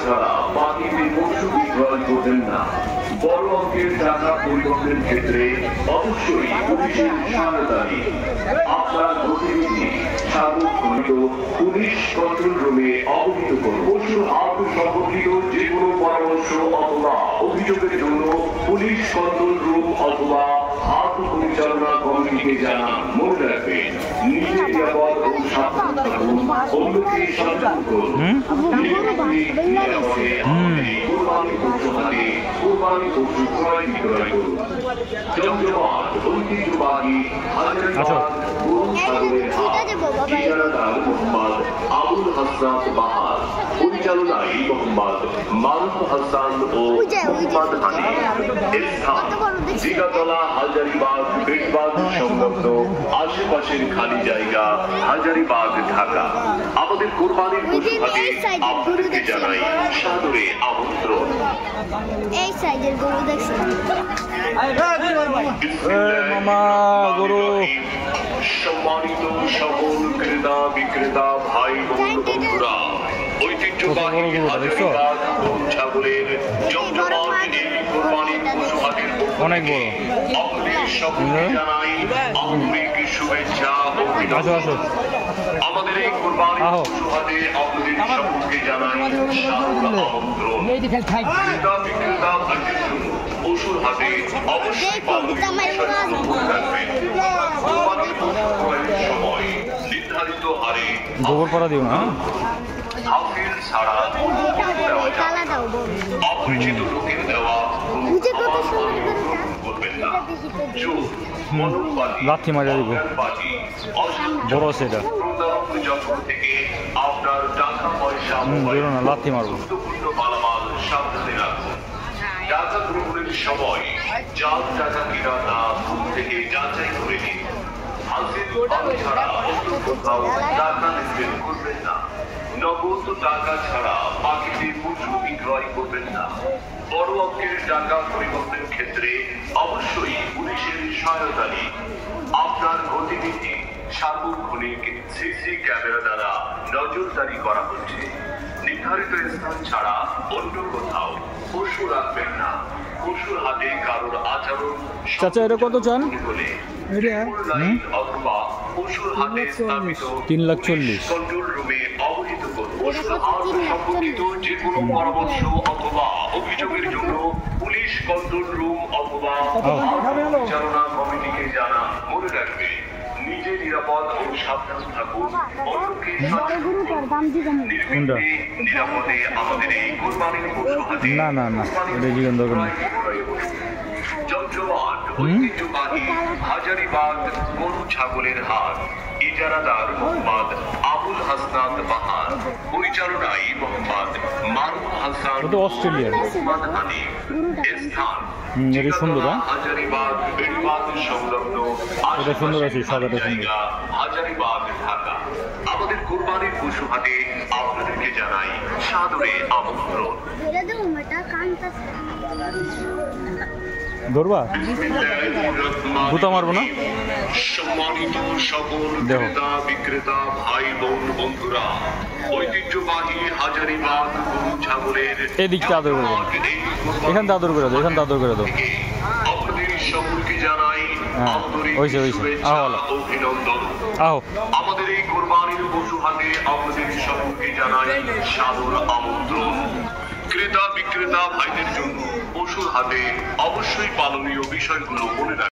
ছাড়া বাকিতে পশু বিক্রয় করবেন না। বড় অঙ্কের টাকা পরিবহনের ক্ষেত্রে অবশ্যই পুলিশের সহায়তা নিন। আপনার গতিবিধি সার্বক্ষণিক পুলিশ কন্ট্রোল রুমে অবহিত করুন। পশুর হাত সম্পর্কিত যে কোনো পরামর্শ অথবা অভিযোগের জন্য পুলিশ কন্ট্রোল রুম অথবা হাত পরিচালনা কমিটিকে জানান। মনে রাখবেন, নিজে নিরাপদ ও সাবধান থাকুন, অন্যকে সচেতন করুন। কোরবানি পশু ক্রয় বিক্রয় করুন। জমজমাট ঐতিহ্যবাহী হাজারীবাগ গরু ছাগলের হাট, ঠিকাদার মোহাম্মদ আবুল হাসনাত বাহার, পরিচালনায় মোহাম্মদ মারুফ হাসান ও মোহাম্মদ হানিফ। স্থান জিগাতলা, হাজারীবাগ, বেশবাগ সংলগ্ন আশেপাশের খালি জায়গা, হাজারীবাগ, ঢাকা। আমাদের কোরবানির পশু হাটে আপনাদেরকে জানাই সাদরে আমন্ত্রণ। এই সাইজের গরু দেখছেন? সম্মানিত সকল ক্রেতা বিক্রেতা ভাই বোন বন্ধুরা, ঐতিহ্যবাহী হাজারীবাগ গরু ছাগলের জমজমাট এই কোরবানির পশু হাটের অনেক বড়। আপনাদের সকলকে জানাই আন্তরিক শুভেচ্ছা ও অভিনন্দন। আমাদের এই কোরবানির পশু হাটে আপনাদের সকলকে জানাই সাদর আমন্ত্রণ। ক্রেতা বিক্রেতা ভাইদের জন্য পশুর হাটে অবশ্যই কোরবানির পশু ক্রয়ের সময় নির্ধারিত হারে গোবর পড়া দিও না। হাফিল ছাড়া অপরিচিত লোকের দেওয়া করবেন না। লাথি মারা দিব, বড় সেটা থেকে আপনার টাকা পয়সা না, লাথি মারবো। গুরুত্বপূর্ণ মালামাল সাবধানে রাখুন। টাকা গ্রহণের সময় জাল টাকা কিনা না থেকে যাচাই করে নিন। হাসিল ছাড়া অন্য কোথাও টাকা লেনদেন করবেন না। নগদ টাকা ছাড়া বাকিতে পশু বিক্রয় করবেন না। বড় অঙ্কের টাকা পরিবহনের ক্ষেত্রে অবশ্যই পুলিশের সহায়তা নিন। আপনার গতিবিধি সার্বক্ষণিক সিসি ক্যামেরা দ্বারা নজরদারি করা হচ্ছে। নির্ধারিত স্থান ছাড়া অন্য কোথাও পশু রাখবেন না। পশুর হাতে কারোর আচরণ চাচা এটা কত চান? অথবা পশুর হাতে স্থাপিত 3,40,000 কন্ট্রোল রুমে অবহিত করুন। পশুর হাত সম্পর্কিত যে কোনো পরামর্শ অথবা অভিযোগের জন্য পুলিশ কন্ট্রোল রুম অথবা পরিচালনা কমিটিকে জানা। মনে রাখবে, নিজে নিরাপদ ও সাবধান থাকুন, অন্যকে নিরাপদে আমাদের এই কোরবানির পশু হাতে না না না, এটা জীবন দরকার নেই। জমজমাট ঐতিহ্যবাহী হাজারীবাগ গরু ছাগলের হাট, ইজারাদার মোহাম্মদ আবুল হাসনাত বাহার, পরিচালনায় মোহাম্মদ মারুফ হাসান, অস্ট্রেলিয়ার মোহাম্মদ হানিফ। স্থান সুন্দর, হাজারীবাগ, বেড়িবাগ সংলগ্ন জায়গা, হাজারীবাগ, ঢাকা। আমাদের কোরবানির পশু হাটে আপনাদেরকে জানাই সাদরে আমন্ত্রণ। ধরবা গুতা মারবো না। সম্মানিত সকল ক্রেতা বিক্রেতা ভাই বোন বন্ধুরা, ঐতিহ্যবাহী হাজারীবাগ গরু ছাগলের এদিকটা আদর করে দাও, এখান আদর করে দাও, এখান আদর করে দাও। আপনাদের সকলকে জানাই আন্তরিক শুভেচ্ছা ও অভিনন্দন। আমাদের এই কোরবানির পশু হাটে আপনাদের সকলকে জানাই সাদর আমন্ত্রণ। ক্রেতা বিক্রেতা ভাইদের জন্য পশুর হাটে অবশ্যই পালনীয় বিষয়গুলো মনে রাখবেন।